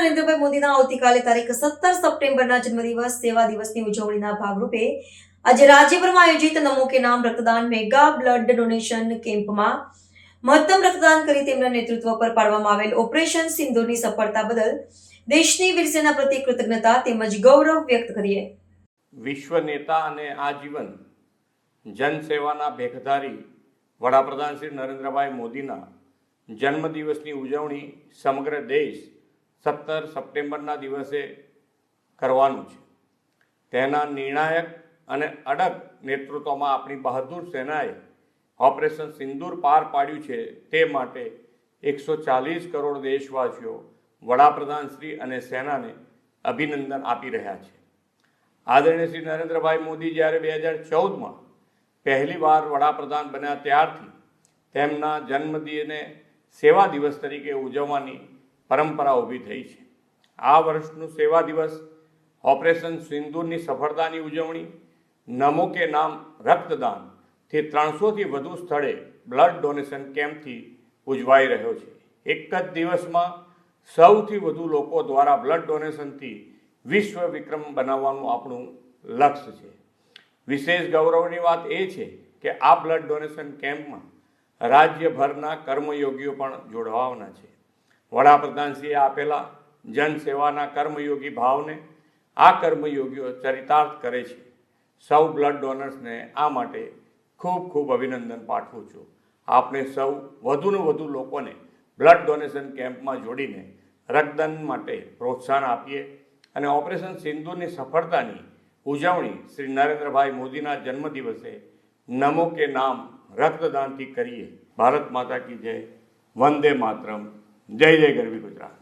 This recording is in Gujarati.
નરેન્દ્રભાઈ મોદીના આવતીકાલે તારીખ 17 સપ્ટેમ્બરના જન્મદિવસ સેવા દિવસની ઉજવણીના ભાગરૂપે આજે રાજ્યભરમાં આયોજિત નમો કે નામ રક્તદાન મેગા બ્લડ ડોનેશન કેમ્પમાં મહત્તમ રક્તદાન કરી તેમના નેતૃત્વ પર પાડવામાં આવેલ ઓપરેશન સિંદૂરની સફળતા બદલ દેશની વીર સેના પ્રત્યે કૃતજ્ઞતા તેમજ ગૌરવ વ્યક્ત કરીએ। વિશ્વ નેતા અને આજીવન જનસેવાના ભેખધારી વડાપ્રધાન શ્રી નરેન્દ્રભાઈ મોદીના જન્મદિવસની ઉજવણી સમગ્ર દેશ 17 સપ્ટેમ્બરના દિવસે કરવાનું છે। તેના નિર્ણાયક અને અડગ નેતૃત્વમાં આપણી બહાદુર સેનાએ ઓપરેશન સિંદૂર પાર પાડ્યું છે। તે માટે 140 કરોડ દેશવાસીઓ વડાપ્રધાન શ્રી અને સેનાને અભિનંદન આપી રહ્યા છે। આદરણીય શ્રી નરેન્દ્રભાઈ મોદી જ્યારે 2014માં પહેલીવાર વડાપ્રધાન બન્યા ત્યારથી તેમના જન્મદિને સેવા દિવસ તરીકે ઉજવવાની પરંપરા ઊભી થઈ છે। આ વર્ષનું સેવા દિવસ ઓપરેશન સિંદૂરની સફળતાની ઉજવણી નમો કે નામ રક્તદાનથી 300થી વધુ સ્થળે બ્લડ ડોનેશન કેમ્પથી ઉજવાઈ રહ્યો છે। એક જ દિવસમાં સૌથી વધુ લોકો દ્વારા બ્લડ ડોનેશનથી વિશ્વ વિક્રમ બનાવવાનું આપણું લક્ષ્ય છે। વિશેષ ગૌરવની વાત એ છે કે આ બ્લડ ડોનેશન કેમ્પમાં રાજ્યભરના કર્મયોગીઓ પણ જોડાવાના છે। વડાપ્રધાનશ્રીએ આપેલા જનસેવાના કર્મયોગી ભાવને આ કર્મયોગીઓ ચરિતાર્થ કરે છે। સૌ બ્લડ ડોનર્સને આ માટે ખૂબ ખૂબ અભિનંદન પાઠવું છું। આપણે સૌ વધુને વધુ લોકોને બ્લડ ડોનેશન કેમ્પમાં જોડીને રક્તદાન માટે પ્રોત્સાહન આપીએ અને ઓપરેશન સિંદૂરની સફળતાની ઉજવણી શ્રી નરેન્દ્રભાઈ મોદીના જન્મદિવસે નમો કે નામ રક્તદાનથી કરીએ। ભારત માતા કી જય, વંદે માતરમ, જય જય ગરવી ગુજરાત।